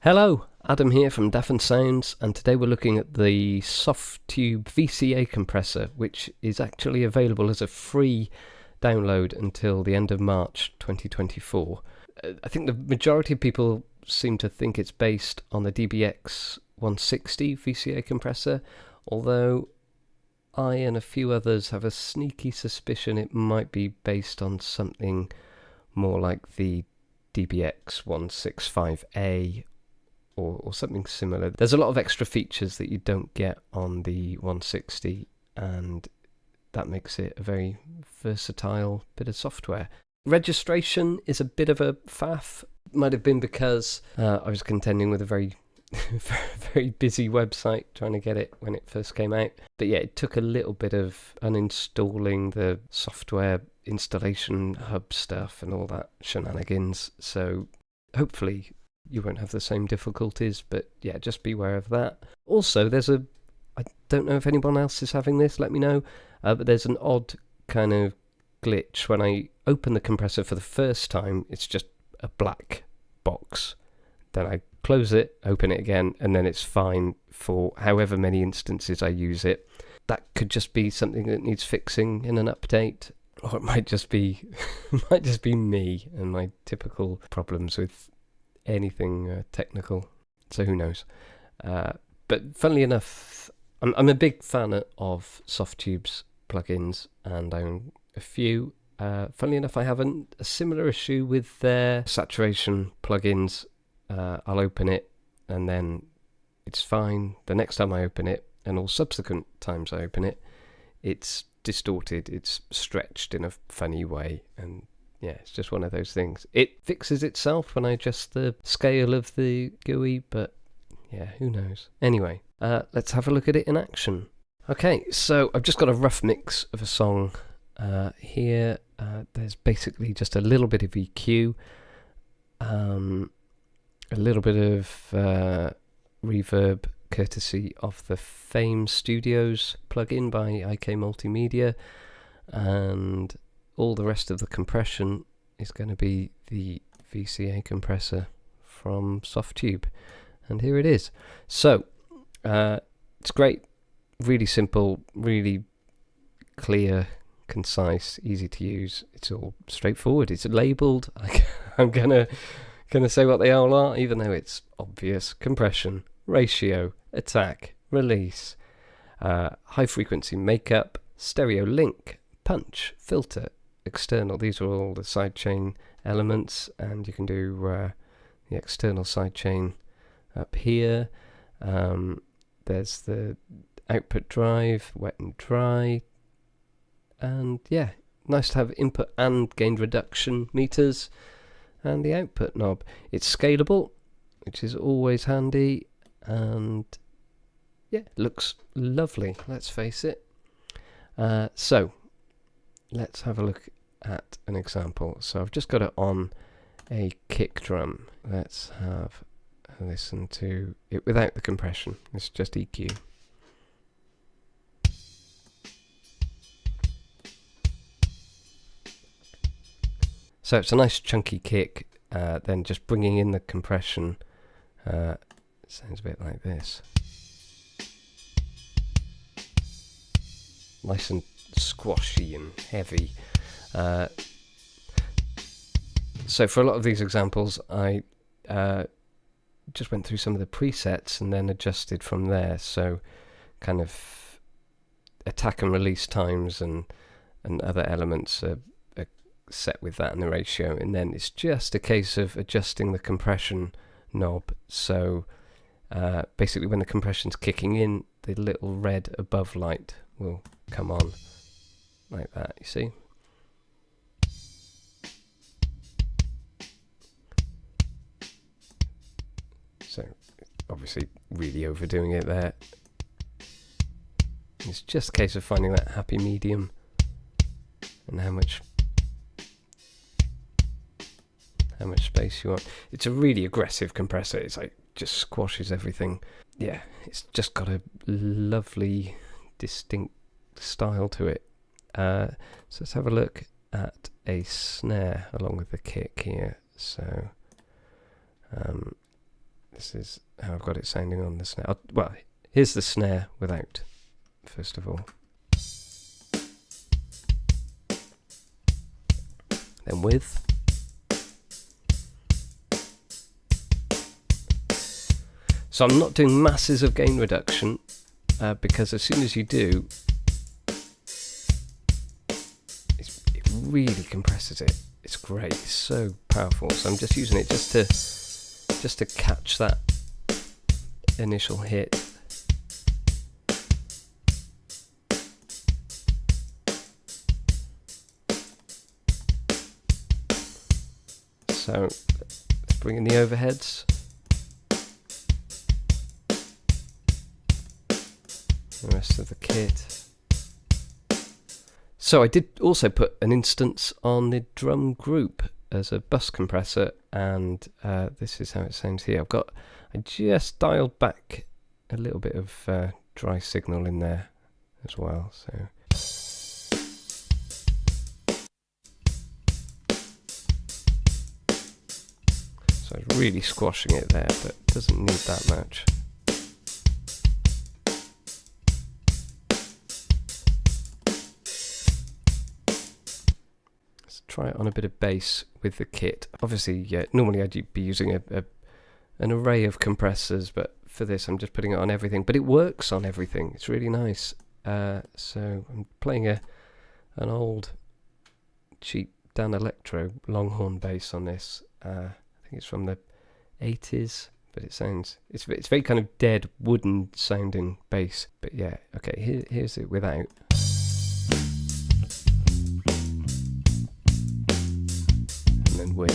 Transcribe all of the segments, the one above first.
Hello, Adam here from Daffin Sounds, and today we're looking at the Softube VCA Compressor, which is actually available as a free download until the end of March 2024. I think the majority of people seem to think it's based on the DBX 160 VCA compressor, although I and a few others have a sneaky suspicion it might be based on something more like the DBX 165A or something similar. There's a lot of extra features that you don't get on the 160, and that makes it a very versatile bit of software. Registration is a bit of a faff. Might have been because I was contending with a very very busy website trying to get it when it first came out. But yeah, it took a little bit of uninstalling the software installation hub stuff and all that shenanigans. So hopefully you won't have the same difficulties, but yeah, just be aware of that. Also, I don't know if anyone else is having this, let me know, but there's an odd kind of glitch. When I open the compressor for the first time, it's just a black box. Then I close it, open it again, and then it's fine for however many instances I use it. That could just be something that needs fixing in an update, or it might just be me and my typical problems with anything technical, so who knows. But funnily enough, I'm a big fan of Softube's plugins, and I own a few. Funnily enough, I have a similar issue with their saturation plugins. I'll open it and then it's fine. The next time I open it, and all subsequent times I open it, it's distorted, it's stretched in a funny way, and yeah, it's just one of those things. It fixes itself when I adjust the scale of the GUI, but yeah, who knows. Anyway, let's have a look at it in action. Okay, so I've just got a rough mix of a song here. There's basically just a little bit of EQ, a little bit of reverb courtesy of the Fame Studios plugin by IK Multimedia, and all the rest of the compression is going to be the VCA compressor from Softube, and here it is. So it's great, really simple, really clear, concise, easy to use. It's all straightforward. It's labelled. I'm gonna say what they all are, even though it's obvious. Compression, ratio, attack, release, high frequency makeup, stereo link, punch, filter, external. These are all the sidechain elements, and you can do the external sidechain up here. There's the output drive, wet and dry, and yeah, nice to have input and gain reduction meters, and the output knob. It's scalable, which is always handy, and yeah, looks lovely, let's face it. So let's have a look at an example. So I've just got it on a kick drum. Let's have a listen to it without the compression. It's just EQ. So it's a nice chunky kick, then just bringing in the compression. It sounds a bit like this. Nice and squashy and heavy. So for a lot of these examples, I just went through some of the presets and then adjusted from there. So kind of attack and release times and other elements are set with that and the ratio, and then it's just a case of adjusting the compression knob. So basically when the compression's kicking in, the little red above light will come on like that, you see. So obviously really overdoing it there. It's just a case of finding that happy medium and how much space you want. It's a really aggressive compressor. It's like just squashes everything. Yeah, it's just got a lovely distinct style to it. So let's have a look at a snare along with the kick here. So This is how I've got it sounding on the snare. Well, here's the snare without, first of all. Then with. So I'm not doing masses of gain reduction because as soon as you do, it really compresses it. It's great. It's so powerful. So I'm just using it just to catch that initial hit. So let's bring in the overheads. The rest of the kit. So I did also put an instance on the drum group as a bus compressor, and this is how it sounds here. I just dialed back a little bit of dry signal in there as well. So it's really squashing it there, but it doesn't need that much. Try it on a bit of bass with the kit. Obviously, yeah, normally I'd be using an array of compressors, but for this I'm just putting it on everything. But it works on everything. It's really nice. So I'm playing an old cheap Dan Electro Longhorn bass on this. I think it's from the 80s, but it's very kind of dead wooden sounding bass. But yeah, okay, here's it without. And then with.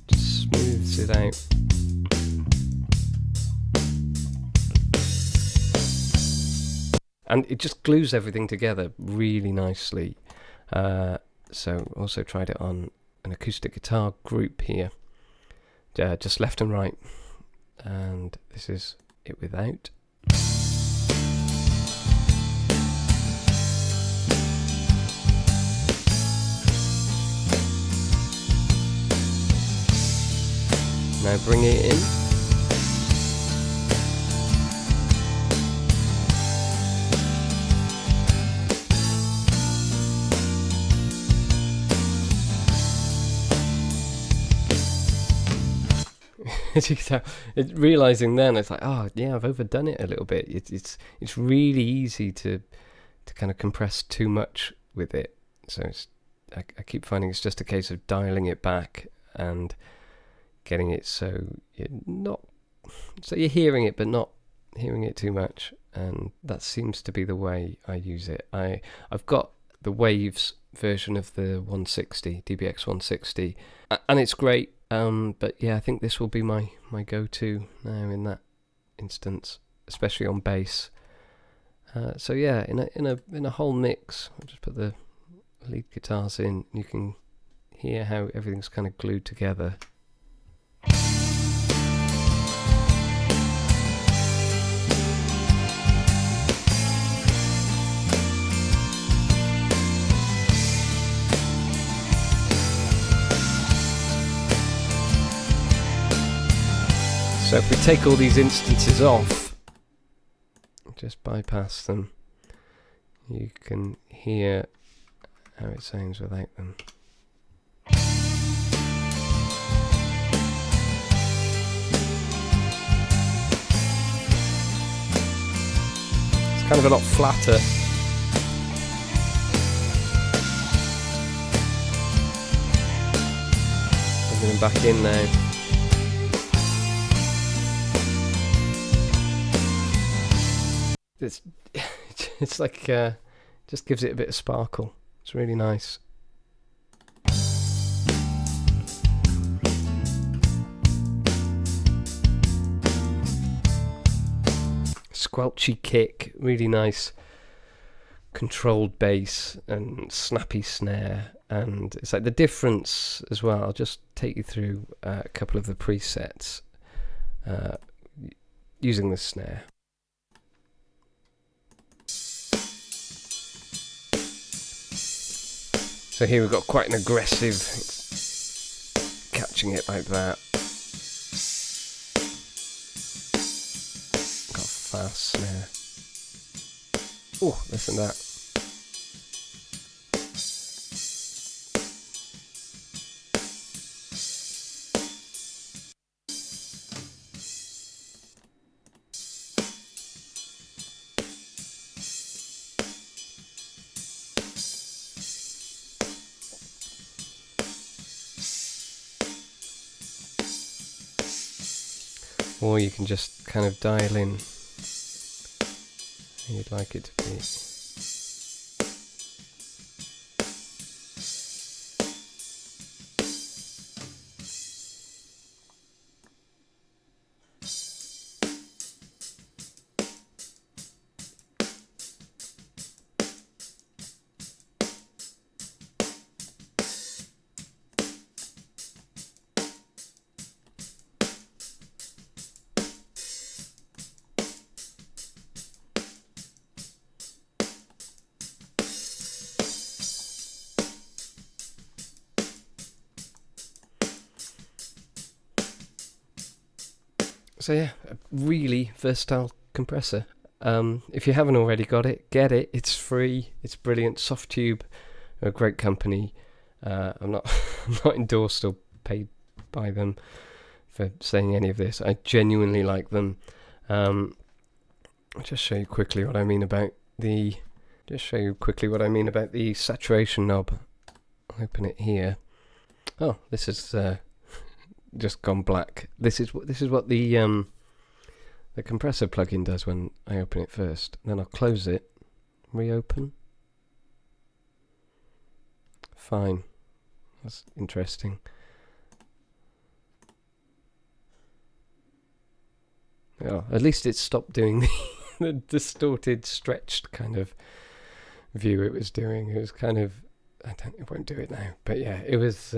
Just smooths it out. And it just glues everything together really nicely. So also tried it on an acoustic guitar group here. Just left and right. And this is it without. Now bring it in. As you can tell, realizing then it's like, oh yeah, I've overdone it a little bit. It's really easy to kind of compress too much with it. So I keep finding it's just a case of dialing it back and getting it so you're hearing it but not hearing it too much. And that seems to be the way I use it. I've got the Waves version of the 160 DBX 160, and it's great. But yeah, I think this will be my go-to now in that instance, especially on bass. So yeah, in a whole mix, I'll just put the lead guitars in. You can hear how everything's kind of glued together. So if we take all these instances off, just bypass them, you can hear how it sounds without them. It's kind of a lot flatter. Bringing them back in now. It's like just gives it a bit of sparkle. It's really nice. Squelchy kick, really nice controlled bass and snappy snare, and it's like the difference as well. I'll just take you through a couple of the presets using the snare. So here we've got quite an aggressive, catching it like that. Got a fast snare. Oh, listen to that. Or you can just kind of dial in how you'd like it to be. So yeah, a really versatile compressor. If you haven't already got it, get it. It's free. It's brilliant. Softube, a great company. I'm not endorsed or paid by them for saying any of this. I genuinely like them. I'll just show you quickly what I mean about the. Saturation knob. I'll open it here. Oh, this is just gone black. This is what the compressor plugin does when I open it first. Then I'll close it, reopen. Fine. That's interesting. Oh, at least it stopped doing the distorted, stretched kind of view it was doing. It was kind of, it won't do it now. But yeah, it was.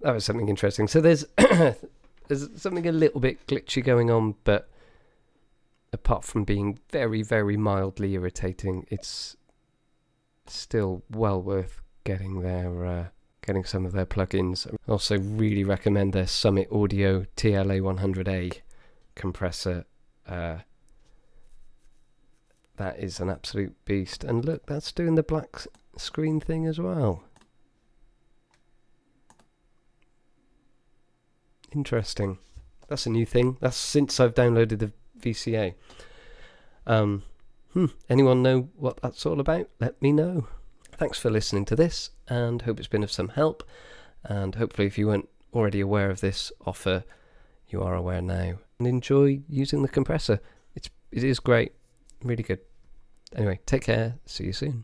That was something interesting. So there's there's something a little bit glitchy going on, but apart from being very, very mildly irritating, it's still well worth getting getting some of their plugins. I also really recommend their Summit Audio TLA 100A compressor. That is an absolute beast. And look, that's doing the black screen thing as well. Interesting. That's a new thing. That's since I've downloaded the VCA. Anyone know what that's all about? Let me know. Thanks for listening to this, and hope it's been of some help. And hopefully, if you weren't already aware of this offer, you are aware now. And enjoy using the compressor. It is great. Really good. Anyway, take care. See you soon.